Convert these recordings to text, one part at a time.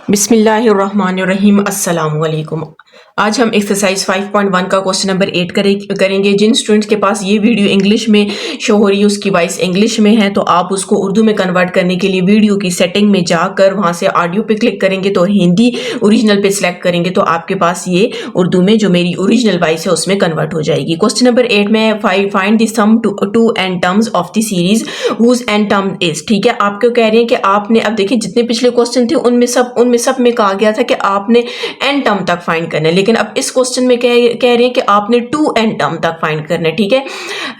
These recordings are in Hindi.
बिस्मिल्लाहिर्रहमानिर्रहीम अस्सलाम वालेकुम। आज हम एक्सरसाइज 5.1 का क्वेश्चन नंबर 8 करेंगे। जिन स्टूडेंट्स के पास ये वीडियो इंग्लिश में शो हो रही है उसकी वॉइस इंग्लिश में है, तो आप उसको उर्दू में कन्वर्ट करने के लिए वीडियो की सेटिंग में जाकर वहां से ऑडियो पे क्लिक करेंगे तो हिंदी ओरिजिनल पे सिलेक्ट करेंगे तो आपके पास ये उर्दू में जो मेरी ओरिजिनल वॉइस है उसमें कन्वर्ट हो जाएगी। क्वेश्चन नंबर 8 में find the sum to n terms of the series whose n term is. ठीक है, आपको कह रहे हैं कि आपने, अब देखिए जितने पिछले क्वेश्चन थे उनमें सब में कहा गया था कि आपने एन टर्म तक फाइंड करना है, लेकिन अब इस क्वेश्चन में कह रहे हैं कि आपने टू एन टर्म तक फाइंड करना है। ठीक है,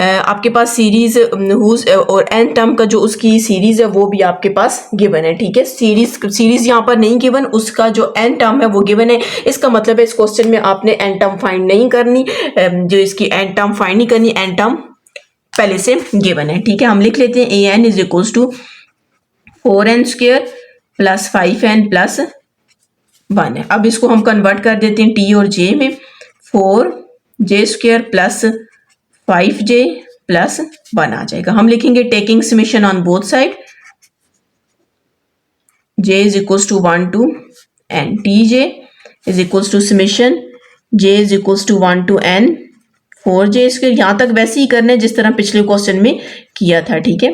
आपके पास सीरीज हुज और एन टर्म का जो उसकी सीरीज है वो भी आपके पास गिवन है। ठीक है, सीरीज यहाँ पर नहीं गिवन, उसका जो एन टर्म है वो गिवन है। इसका मतलब है इस क्वेश्चन में आपने एन टर्म फाइंड नहीं करनी, जो इसकी एन टर्म फाइंड नहीं करनी, एन टर्म पहले से गिवन है। ठीक है, हम लिख लेते हैं A N is equals to 4n square plus 5n plus 1 है। अब इसको हम कन्वर्ट कर देते हैं टी और जे में। 4j square plus 5j plus 1 आ जाएगा। हम लिखेंगे taking summation on both side, j is equals to 1 to n, tj is equals to summation j is equals to 1 to n 4j square. यहां तक वैसे ही करना है जिस तरह पिछले क्वेश्चन में किया था। ठीक है,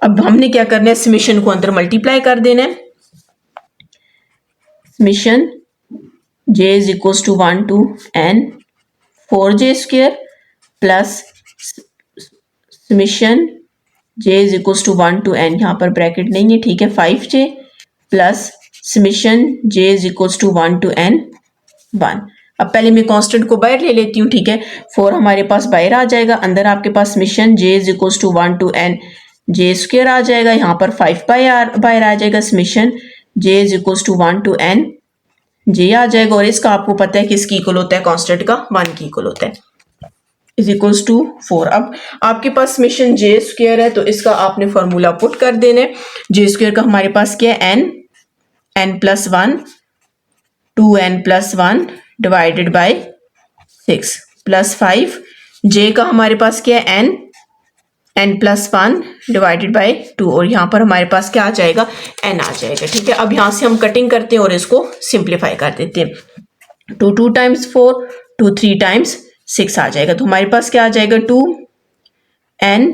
अब हमने क्या करना है, समेशन को अंदर मल्टीप्लाई कर देना है। Summation j is equals to 1 to n 4j square plus summation j is equals to 1 to n, यहाँ पर ब्रैकेट नहीं है। ठीक है, 5j plus summation j is equals to 1 to n 1। अब पहले मैं कांस्टेंट को बाहर ले लेती हूँ। ठीक है, 4 हमारे पास बाहर आ जाएगा, अंदर आपके पास summation j is equals to 1 to n j square आ जाएगा, यहाँ पर 5 बाहर आ जाएगा, summation j is equals to 1 to n j आ जाएगा। और इसका आपको पता है किसकी इक्वल होता है, कांस्टेंट का 1 की इक्वल होता है, इज इक्वल्स टू 4। अब आपके पास समेशन j स्क्वायर है तो इसका आपने फॉर्मूला पुट कर देना है। j स्क्वायर का हमारे पास क्या है, n plus 1 2n plus 1 divided by 6 plus 5, j का हमारे पास क्या है n प्लस 1 डिवाइडेड बाय 2, और यहाँ पर हमारे पास क्या आ जाएगा, n आ जाएगा। ठीक है, अब यहाँ से हम कटिंग करते हैं और इसको सिंप्लीफाई कर देते हैं। 2 टाइम्स 4 2 3 टाइम्स 6 आ जाएगा, तो हमारे पास क्या आ जाएगा, 2n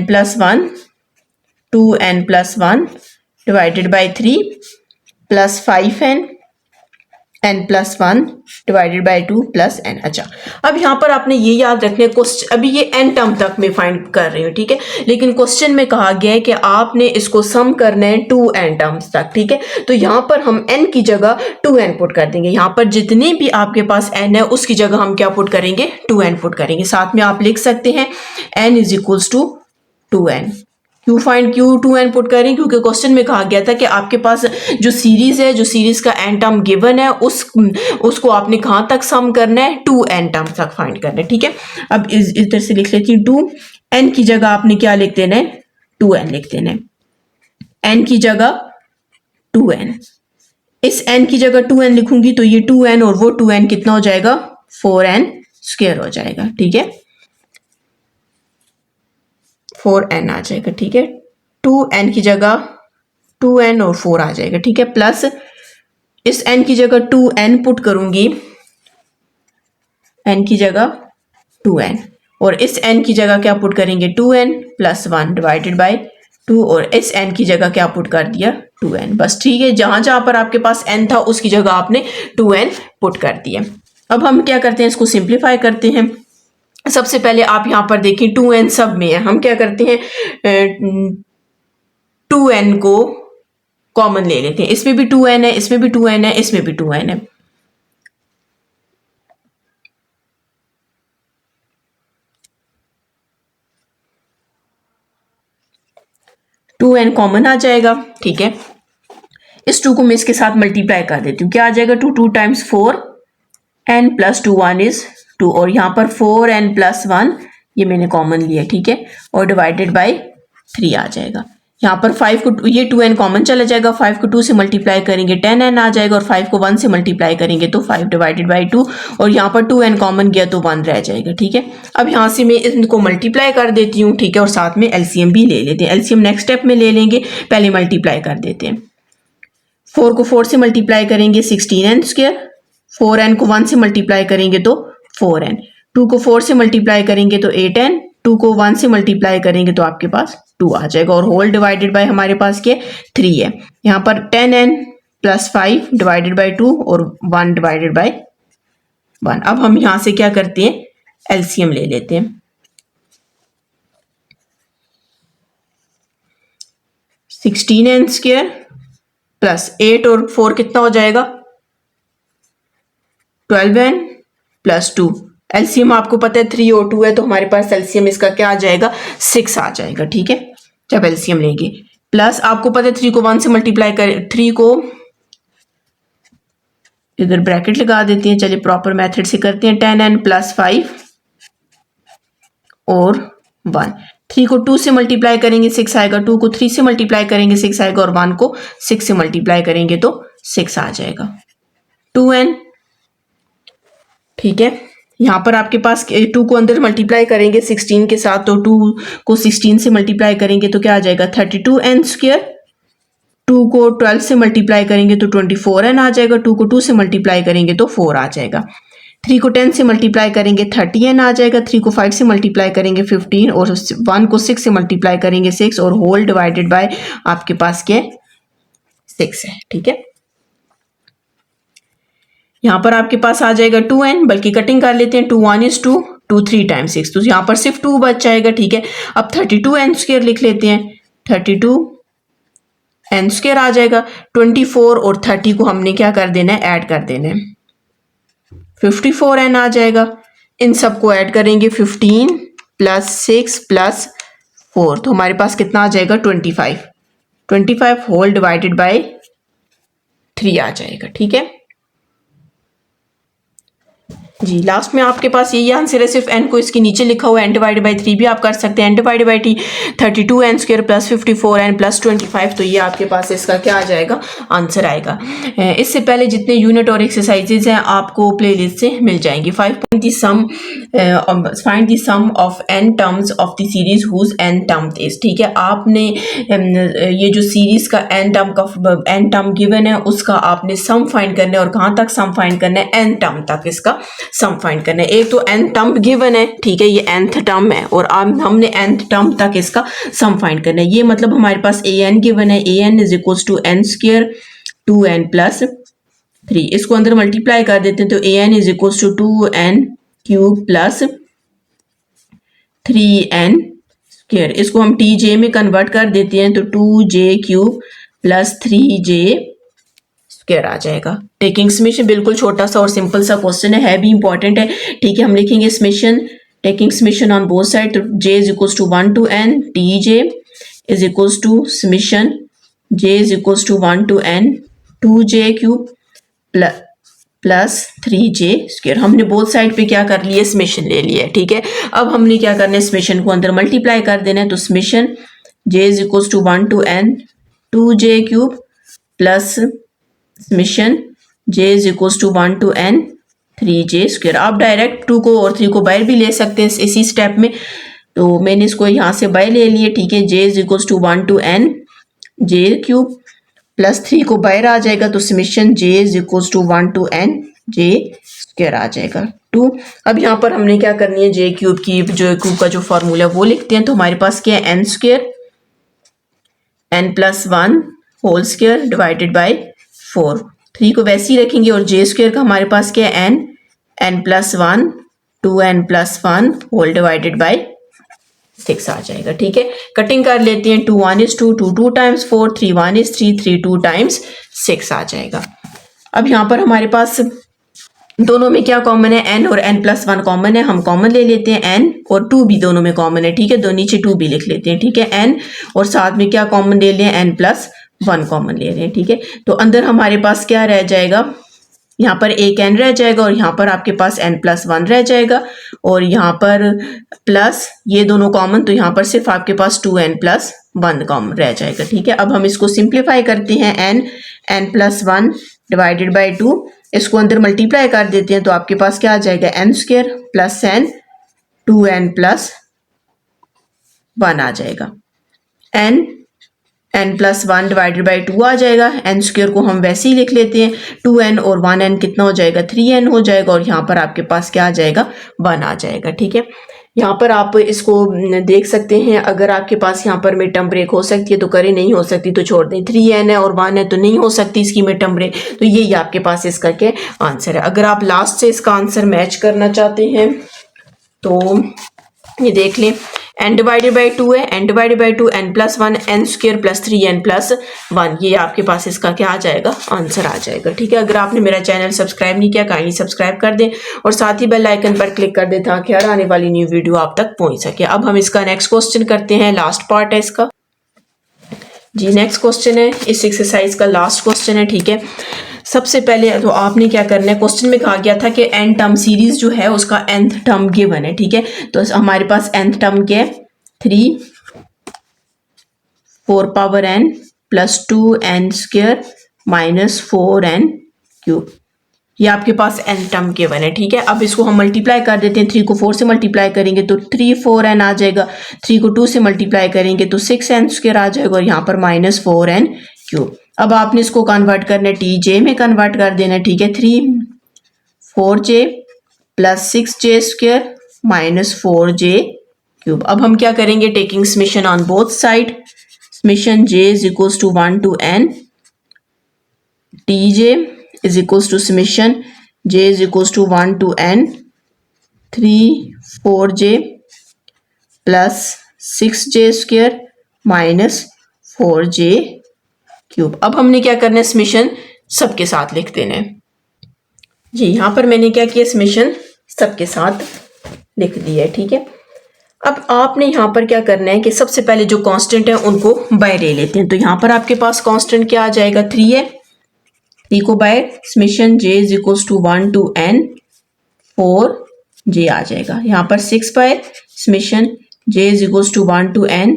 plus 1 2n plus 1 divided by 3 plus 5n plus 1 divided by 2 plus n। अच्छा, अब यहाँ पर आपने ये याद रखना है, क्वेश्चन अभी ये n टर्म तक मैं फाइंड कर रही हूँ। ठीक है, लेकिन क्वेश्चन में कहा गया है कि आपने इसको सम करना है 2n टर्म्स तक। ठीक है, तो यहाँ पर हम n की जगह 2n पुट कर देंगे। यहाँ पर जितने भी आपके पास n है उसकी जगह हम क्या पुट करेंगे, 2n पुट करेंगे। साथ में आप लिख सकते हैं n is equals to 2n। क्यों 2n पुट करें, क्योंकि क्वेश्चन में कहा गया था कि आपके पास जो सीरीज है, जो सीरीज का n टर्म गिवन है उसको आपने कहां तक सम करना है, 2n टर्म तक फाइंड करना है। ठीक है, अब इधर से लिख लेती हूँ 2n की जगह आपने क्या लिख देना है, 2n लिख देना है। n की जगह 2n, इस n की जगह 2n लिखूंगी तो ये 2n और वो 2n कितना हो जाएगा, 4n स्क्वायर हो जाएगा। ठीक है, 4n आ जाएगा। ठीक है, 2n की जगह 2n और 4 आ जाएगा। ठीक है, प्लस इस n की जगह 2n पुट करूंगी, n की जगह 2n, और इस n की जगह क्या पुट करेंगे, 2n प्लस 1 डिवाइडेड बाय 2, और इस n की जगह क्या पुट कर दिया, 2n। बस ठीक है, जहां जहां पर आपके पास n था उसकी जगह आपने 2n पुट कर दिया। अब हम क्या करते हैं, इसको सिंप्लीफाई करते हैं। सबसे पहले आप यहाँ पर देखिए 2n सब में है, हम क्या करते हैं 2n को कॉमन ले लेते हैं। इसमें भी 2n है, इसमें भी 2n है, इसमें भी 2n है। टू एन कॉमन आ जाएगा। ठीक है, इस 2 को मैं इसके साथ मल्टीप्लाई कर देती हूँ, क्या आ जाएगा, 2 टाइम्स 4n प्लस 2 1 इज 2, और यहाँ पर 4n प्लस 1 ये मैंने कॉमन लिया। ठीक है, और डिवाइडेड बाय 3 आ जाएगा। यहाँ पर 5 को ये 2n कॉमन चला जाएगा, 5 को 2 से मल्टीप्लाई करेंगे 10n आ जाएगा, और 5 को 1 से मल्टीप्लाई करेंगे तो 5 डिवाइडेड बाय 2, और यहाँ पर 2n कॉमन गया तो 1 रह जाएगा। ठीक है, अब यहाँ से मैं इनको मल्टीप्लाई कर देती हूँ। ठीक है, और साथ में एलसीएम भी ले लेते हैं। एलसीएम नेक्स्ट स्टेप में ले लेंगे, पहले मल्टीप्लाई कर देते हैं। 4 को 4 से मल्टीप्लाई करेंगे 16n स्क्वायर, 4n को 1 से मल्टीप्लाई करेंगे तो 4n, 2 को 4 से मल्टीप्लाई करेंगे तो 8n, 2 को 1 से मल्टीप्लाई करेंगे तो आपके पास 2 आ जाएगा, और होल डिवाइडेड बाय हमारे पास क्या 3 है। यहाँ पर 10n प्लस 5 डिवाइडेड बाय 2 और 1 डिवाइडेड बाय 1। अब हम यहाँ से क्या करते हैं, एलसीएम ले लेते हैं। 16n स्क्वायर प्लस 8 और 4 कितना हो जाएगा 12n प्लस 2। एलसीएम आपको पता है 3 और 2 है, तो हमारे पास एलसीएम इसका क्या आ जाएगा 6 आ जाएगा। ठीक है, जब एलसीएम लेंगे, प्लस आपको पता है 3 को 1 से मल्टीप्लाई कर, 3 को इधर ब्रैकेट लगा देते हैं, चलिए प्रॉपर मेथड से करते हैं। 10n प्लस 5 और 1, 3 को 2 से मल्टीप्लाई करेंगे 6 आएगा, 2 को 3 से मल्टीप्लाई करेंगे 6 आएगा, और 1 को 6 से मल्टीप्लाई करेंगे तो 6 आ जाएगा 2n। ठीक है, यहाँ पर आपके पास 2 को अंदर मल्टीप्लाई करेंगे 16 के साथ, तो 2 को 16 से मल्टीप्लाई करेंगे तो क्या आ जाएगा 32n स्क्वायर, 2 को 12 से मल्टीप्लाई करेंगे तो 24n आ जाएगा, 2 को 2 से मल्टीप्लाई करेंगे तो 4 आ जाएगा, 3 को 10 से मल्टीप्लाई करेंगे 30n आ जाएगा, 3 को 5 से मल्टीप्लाई करेंगे 15, और 1 को 6 से मल्टीप्लाई करेंगे 6, और होल डिवाइडेड बाय आपके पास क्या 6 है। ठीक है, यहाँ पर आपके पास आ जाएगा 2n, बल्कि कटिंग कर लेते हैं, 2 1 is 2, 2 3 टाइम्स 6, तो यहाँ पर सिर्फ 2 बच जाएगा। ठीक है, अब 32n स्क्वायर लिख लेते हैं, 32n स्क्वायर आ जाएगा, 24 और 30 को हमने क्या कर देना है, ऐड कर देना है, 54n आ जाएगा। इन सबको ऐड करेंगे 15 प्लस 6 प्लस 4, तो हमारे पास कितना आ जाएगा 25 होल डिवाइडेड बाय 3 आ जाएगा। ठीक है जी, लास्ट में आपके पास यही आंसर है, सिर्फ n को इसके नीचे लिखा हुआ है, n डिवाइडेड बाई 3 भी आप कर सकते हैं, n divided by t 32n square plus 54n plus 25, तो ये आपके पास इसका क्या आ जाएगा आंसर आएगा। इससे पहले जितने यूनिट और एक्सरसाइजेज हैं आपको प्लेलिस्ट से मिल जाएंगी। 5 find the sum of n terms of the series whose n term is. ठीक है, आपने ये जो सीरीज का n टर्म गिवन है उसका आपने सम फाइंड करना है, और कहाँ तक सम फाइंड करना है, n टर्म तक इसका सम फाइंड करना है। एक तो n टर्म गिवन है, ठीक है, ये nth टर्म है, और अब हमने nth टर्म तक इसका सम फाइंड करना है। ये मतलब हमारे पास an गिवन है, an is equals to n square 2n plus 3, इसको अंदर मल्टीप्लाई कर देते हैं तो an is equals to 2n cube plus 3n square, इसको हम tj में कन्वर्ट कर देते हैं तो 2j cube plus 3j square आ जाएगा। टेकिंग समेशन बिल्कुल छोटा सा और सिंपल सा क्वेश्चन है भी इंपॉर्टेंट है। ठीक है, हम लिखेंगे summation, taking summation on both side, तो j is equals to 1 to n, tj is equals to summation j is equals to 1 to n 2j cube plus 3j square. हमने बोथ साइड पे क्या कर लिया, समेशन ले लिया है। ठीक है, अब हमने क्या करना है, समेशन को अंदर मल्टीप्लाई कर देना है, तो summation j is equals to 1 to n 2j cube plus summation j is equals to 1 to n 3j square. आप डायरेक्ट 2 को और 3 को बाहर भी ले सकते हैं इसी स्टेप में, तो मैंने इसको यहाँ से बाहर ले लिए। ठीक है, j is equals to 1 to n j cube plus 3 को बाहर आ जाएगा, तो summation j is equals to 1 to n j square आ जाएगा 2। अब यहाँ पर हमने क्या करनी है, j क्यूब की जो क्यूब का जो फॉर्मूला वो लिखते हैं, तो हमारे पास क्या है n square n plus 1 whole square divided by 4, 3 को वैसे ही रखेंगे, और j स्क्वायर का हमारे पास क्या है n plus 1 2n plus 1 whole divided by 6 आ जाएगा। ठीक है, कटिंग कर लेते हैं, 2 1 is 2 2 2 टाइम्स 4 3 1 is 3 3 2 टाइम्स 6 आ जाएगा। अब यहाँ पर हमारे पास दोनों में क्या कॉमन है, n और n प्लस 1 कॉमन है, हम कॉमन ले लेते हैं, n और 2 भी दोनों में कॉमन है। ठीक है, दो नीचे 2 भी लिख लेते हैं। ठीक है, n और साथ में क्या कॉमन ले लें, n प्लस 1 कॉमन ले रहे हैं। ठीक है, तो अंदर हमारे पास क्या रह जाएगा, यहाँ पर एक n रह जाएगा, और यहाँ पर आपके पास n प्लस 1 रह जाएगा, और यहाँ पर प्लस ये दोनों कॉमन, तो यहाँ पर सिर्फ आपके पास 2n प्लस 1 कॉमन रह जाएगा। ठीक है, अब हम इसको सिंप्लीफाई करते हैं, n प्लस 1 डिवाइडेड बाई 2, इसको अंदर मल्टीप्लाई कर देते हैं, तो आपके पास क्या आ जाएगा, n square plus n 2n plus 1 आ जाएगा। n n plus 1 divided by 2 आ जाएगा। n स्क्वायर को हम वैसे ही लिख लेते हैं, 2n और 1n कितना हो जाएगा, 3n हो जाएगा, और यहाँ पर आपके पास क्या आ जाएगा, 1 आ जाएगा। ठीक है, यहाँ पर आप इसको देख सकते हैं, अगर आपके पास यहाँ पर मिड टर्म ब्रेक हो सकती है तो करें, नहीं हो सकती तो छोड़ दें। 3n है और 1 है तो नहीं हो सकती इसकी मिड टर्म ब्रेक, तो यही आपके पास इसका क्या आंसर है। अगर आप लास्ट से इसका आंसर मैच करना चाहते हैं तो ये देख लें, n डिवाइडेड बाई 2 है, n divided by 2 n plus 1 n square plus 3n plus 1, ये आपके पास इसका क्या आ जाएगा, आंसर आ जाएगा। ठीक है, अगर आपने मेरा चैनल सब्सक्राइब नहीं किया काइंडली सब्सक्राइब कर दें और साथ ही बेल आइकन पर क्लिक कर दें ताकि हर आने वाली न्यू वीडियो आप तक पहुंच सके। अब हम इसका नेक्स्ट क्वेश्चन करते हैं, लास्ट पार्ट है इसका जी। नेक्स्ट क्वेश्चन है इस एक्सरसाइज का लास्ट क्वेश्चन है। ठीक है, सबसे पहले तो आपने क्या करना है, क्वेश्चन में कहा गया था कि n टर्म सीरीज जो है उसका nth टर्म गिवन है। ठीक है, तो हमारे पास nth टर्म क्या है, 3 4 power n plus 2n square minus 4n cube, ये आपके पास n टर्म गिवन है। ठीक है, अब इसको हम मल्टीप्लाई कर देते हैं, 3 को 4 से मल्टीप्लाई करेंगे तो 3 4n आ जाएगा, 3 को 2 से मल्टीप्लाई करेंगे तो 6n स्क्वायर आ जाएगा, और यहाँ पर माइनस 4n क्यूब। अब आपने इसको कन्वर्ट करना है, tj में कन्वर्ट कर देना है। ठीक है, 3 4j plus 6j square minus 4j cube. अब हम क्या करेंगे, taking summation on both side, summation j is equals to 1 to n, tj is equals to summation j is equals to 1 to n 3 4j plus 6j square minus 4j cube. अब हमने क्या करना है, समेशन सबके साथ लिख देना है जी। यहाँ पर मैंने क्या किया, समेशन सबके साथ लिख दिया है। ठीक है, अब आपने यहाँ पर क्या करना है कि सबसे पहले जो कांस्टेंट है उनको बाय ले लेते हैं। तो यहाँ पर आपके पास कांस्टेंट क्या आ जाएगा, 3 है, 3 को by summation j is equals to 1 to n 4j आ जाएगा। यहाँ पर 6 by summation j is equals to 1 to n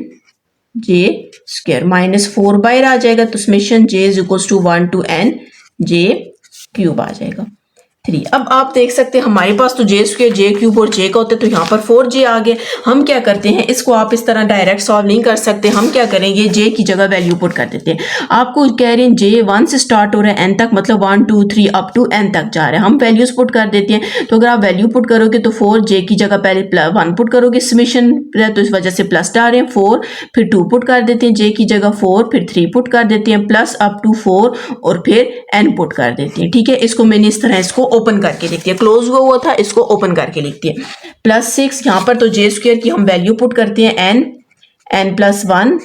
j square minus 4 बाहर आ जाएगा, तो summation j is equals to 1 to n j cube आ जाएगा 3। अब आप देख सकते हैं हमारे पास तो जे स्क्वायर जे क्यूब और जे का होता है, तो यहाँ पर 4j आ गए। हम क्या करते हैं, इसको आप इस तरह डायरेक्ट सॉल्व नहीं कर सकते, हम क्या करेंगे, जे की जगह वैल्यू पुट कर देते हैं। आपको कह रहे हैं जे 1 से स्टार्ट हो रहा है n तक, मतलब 1 2 3 अप टू n तक जा रहा है, हम वैल्यूज पुट कर देते हैं। तो अगर आप वैल्यू पुट करोगे तो 4j की जगह पहले 1 पुट करोगे, समेशन तो इस वजह से प्लस डाल रहे हैं, 4 फिर 2 पुट कर देते हैं, जे की जगह 4 फिर 3 पुट कर देते हैं, प्लस अप टू 4 और फिर n पुट कर देते हैं। ठीक है, इसको मैंने इस तरह इसको ओपन करके लिख दिया, क्लोज हुआ था, इसको ओपन करके लिखती है। प्लस 6 यहाँ पर तो जे स्क्वायर की हम वैल्यू पुट करते हैं n प्लस 1,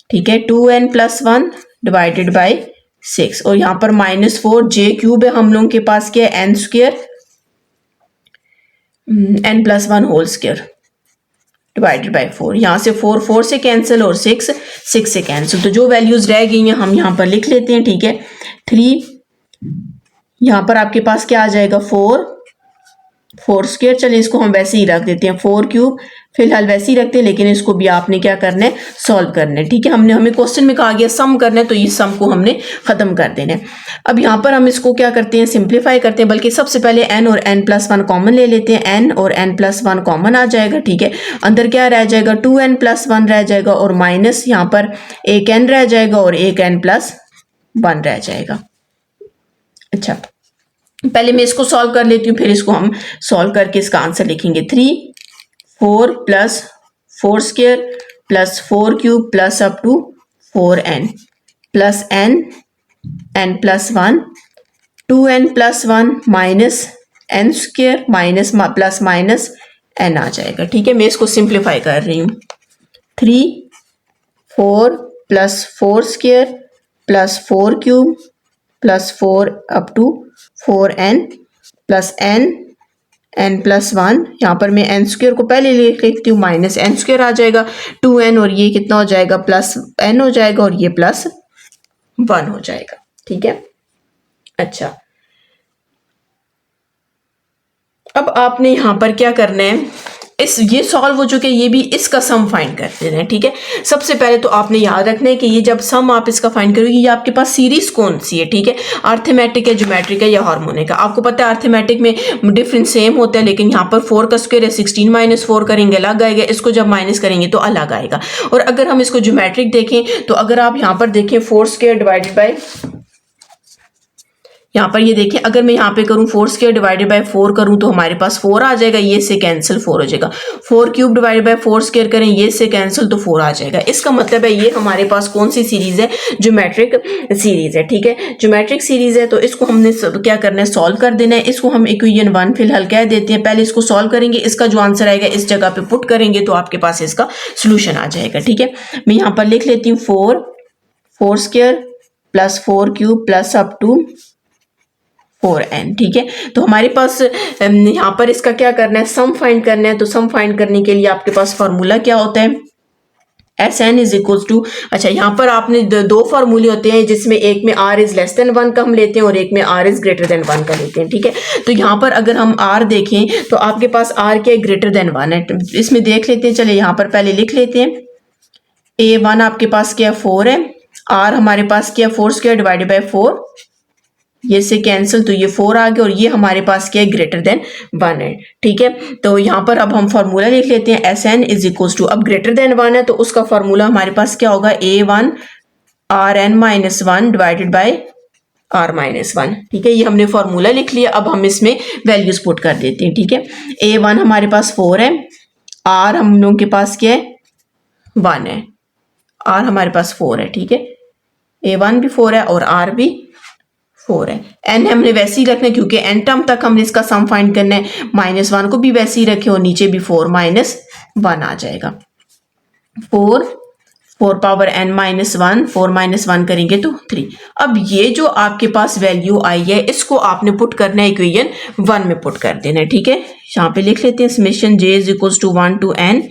ठीक है, 2n प्लस 1 डिवाइडेड बाई 6, और यहाँ पर माइनस 4 जे क्यूब है हम लोगों के पास, क्या है, n square n plus 1 whole square divided by 4। यहाँ से 4 4 से कैंसिल और 6 6 से कैंसिल, तो जो वैल्यूज रह गई हैं हम यहाँ पर लिख लेते हैं। ठीक है, 3 यहाँ पर आपके पास क्या आ जाएगा, 4 स्क्वायर, चलिए इसको हम वैसे ही रख देते हैं, 4 क्यूब फिलहाल वैसे ही रखते हैं, लेकिन इसको भी आपने क्या करना है, सॉल्व करना है। ठीक है, हमें क्वेश्चन में कहा गया सम करना है, तो इस सम को हमने खत्म कर देना है। अब यहाँ पर हम इसको क्या करते हैं, सिंप्लीफाई करते हैं, बल्कि सबसे पहले n और n प्लस 1 कॉमन ले लेते हैं, n और n प्लस 1 कॉमन आ जाएगा। ठीक है, अंदर क्या रह जाएगा, 2n प्लस 1 रह जाएगा, और माइनस यहाँ पर एक n रह जाएगा और एक n प्लस 1 रह जाएगा। अच्छा, पहले मैं इसको सॉल्व कर लेती हूँ, फिर इसको हम सॉल्व करके इसका आंसर लिखेंगे। 3 4 plus 4 square plus 4 cube plus up to 4n plus n plus 1 2n plus 1 minus n square minus plus minus n आ जाएगा। ठीक है, मैं इसको सिंप्लीफाई कर रही हूँ। 3 4 plus 4 square plus 4 cube plus 4 up to 4n plus n plus 1, यहाँ पर मैं n स्क्वायर को पहले लिखती हूँ, माइनस n स्क्वायर आ जाएगा, 2n और ये कितना हो जाएगा, प्लस n हो जाएगा, और ये प्लस 1 हो जाएगा। ठीक है, अच्छा, अब आपने यहाँ पर क्या करना है, ये सॉल्व हो चुके, ये भी इसका सम फाइंड कर देना है, ठीक है। सबसे पहले तो आपने याद रखना है कि ये जब सम आप इसका फाइंड करोगे, ये आपके पास सीरीज कौन सी है, ठीक है, अर्थमेटिक है, ज्योमेट्रिक है या हार्मोनिक है। आपको पता है अर्थमेटिक में डिफरेंस सेम होता है, लेकिन यहाँ पर 4 का स्क्वायर है, 16 माइनस 4 करेंगे अलग आएगा, इसको जब माइनस करेंगे तो अलग आएगा। और अगर हम इसको ज्योमेट्रिक देखें तो अगर आप यहाँ पर देखें 4 स्क्वायर डिवाइडेड बाय, यहाँ पर ये देखिए, अगर मैं यहाँ पे करूँ 4 स्क्वायर डिवाइडेड बाय 4 करूँ तो हमारे पास 4 आ जाएगा, ये से कैंसिल 4 हो जाएगा। 4 क्यूब डिवाइडेड बाय 4 स्क्वायर करें, ये से कैंसिल तो 4 आ जाएगा। इसका मतलब है ये हमारे पास कौन सी सीरीज है, ज्योमेट्रिक सीरीज है, ठीक है। ज्योमेट्रिक सीरीज है तो इसको हमने क्या करना है, सॉल्व कर देना है। इसको हम इक्वेशन 1 फिलहाल कह देते हैं, पहले इसको सॉल्व करेंगे, इसका जो आंसर आएगा इस जगह पे पुट करेंगे तो आपके पास इसका सोल्यूशन आ जाएगा, ठीक है। मैं यहाँ पर लिख लेती हूँ 4 square plus 4 cube plus up to 4n, ठीक है। तो हमारे पास यहाँ पर इसका क्या करना है, सम फाइंड करना है। तो सम फाइंड करने के लिए आपके पास फार्मूला क्या होता है, Sn इज इक्वल टू, अच्छा यहाँ पर आपने दो फार्मूले होते हैं जिसमें एक में r इज लेस देन 1 का हम लेते हैं और एक में r इज ग्रेटर देन 1 का लेते हैं, ठीक है। तो यहाँ पर अगर हम r देखें तो आपके पास r क्या है, ग्रेटर देन 1 है। इसमें देख लेते हैं, चले यहाँ पर पहले लिख लेते हैं, a1 आपके पास क्या 4 है, r हमारे पास क्या 4 स्क्वायर डिवाइडेड बाय 4, ये से कैंसिल तो ये 4 आ गया और ये हमारे पास क्या है, ग्रेटर देन 1 है, ठीक है। तो यहाँ पर अब हम फार्मूला लिख लेते हैं, Sn इज इक्वल टू, अब ग्रेटर देन 1 है तो उसका फार्मूला हमारे पास क्या होगा, a1 rn minus 1 divided by r minus 1, ठीक है। ये हमने फार्मूला लिख लिया, अब हम इसमें वैल्यूज पुट कर देते हैं, ठीक है। a1 हमारे पास 4 है, r हम लोगों के पास क्या है 1 है, r हमारे पास 4 है, ठीक है। a1 भी 4 है और r भी 4 है। n हमने वैसे ही रखना है क्योंकि n टर्म तक हमने इसका सम फाइंड करना है, -1 को भी वैसे ही रखे और नीचे भी 4 - 1 आ जाएगा। 4 पावर n -1, 4 -1 करेंगे तो 3। अब ये जो आपके पास वैल्यू आई है इसको आपने पुट करना है इक्वेशन 1 में पुट कर देना है, ठीक है। यहाँ पे लिख लेते हैं समेशन j is equal to 1 to n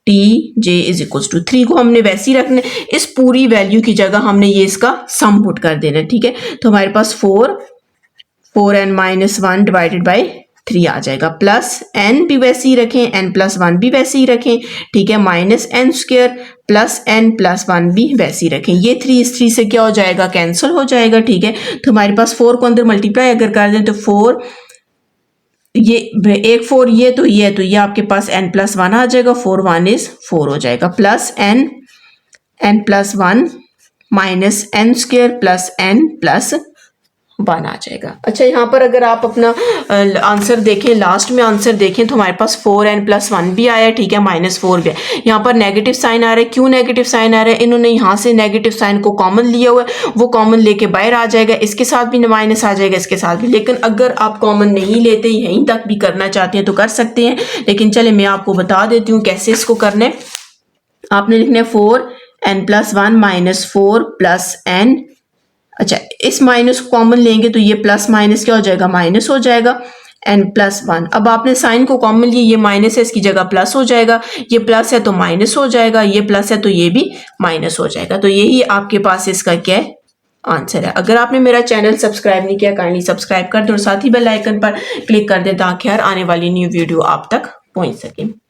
T J is equal to 3 को हमने वैसे ही रखना है, इस पूरी वैल्यू की जगह हमने ये इसका सम पुट कर देना है, ठीक है। तो हमारे पास 4n माइनस 1 डिवाइडेड बाय 3 आ जाएगा, प्लस n भी वैसे ही रखें, n प्लस 1 भी वैसे ही रखें, ठीक है, minus n square plus n plus 1 भी वैसे ही रखें। ये 3 इस 3 से क्या हो जाएगा, कैंसिल हो जाएगा, ठीक है। तो हमारे पास 4 को अंदर मल्टीप्लाई अगर कर दें तो 4, ये एक 4 ये तो ये आपके पास n प्लस 1 आ जाएगा, 4 1 इज 4 हो जाएगा, plus n plus 1 minus n square plus n plus 1 आ जाएगा। अच्छा यहाँ पर अगर आप अपना आंसर देखें, लास्ट में आंसर देखें तो हमारे पास 4n प्लस 1 भी आया, ठीक है, -4 भी है। यहाँ पर नेगेटिव साइन आ रहा है, क्यों नेगेटिव साइन आ रहा है, इन्होंने यहाँ से नेगेटिव साइन को कॉमन लिया हुआ है, वो कॉमन लेके बाहर आ जाएगा, इसके साथ भी माइनस आ जाएगा, इसके साथ भी। लेकिन अगर आप कॉमन नहीं लेते, यहीं तक भी करना चाहते हैं तो कर सकते हैं, लेकिन चले मैं आपको बता देती हूँ कैसे इसको करना है। आपने लिखना है 4n plus 1 minus 4 plus n, अच्छा इस माइनस को कॉमन लेंगे तो ये प्लस माइनस क्या हो जाएगा, माइनस हो जाएगा, n प्लस 1। अब आपने साइन को कॉमन लिए, ये माइनस है इसकी जगह प्लस हो जाएगा, ये प्लस है तो माइनस हो जाएगा, ये प्लस है तो ये भी माइनस हो जाएगा। तो यही आपके पास इसका क्या है, आंसर है। अगर आपने मेरा चैनल सब्सक्राइब नहीं किया, काइंडली सब्सक्राइब कर दें और साथ ही बेल आइकन पर क्लिक कर दें ताकि हर आने वाली न्यू वीडियो आप तक पहुंच सके।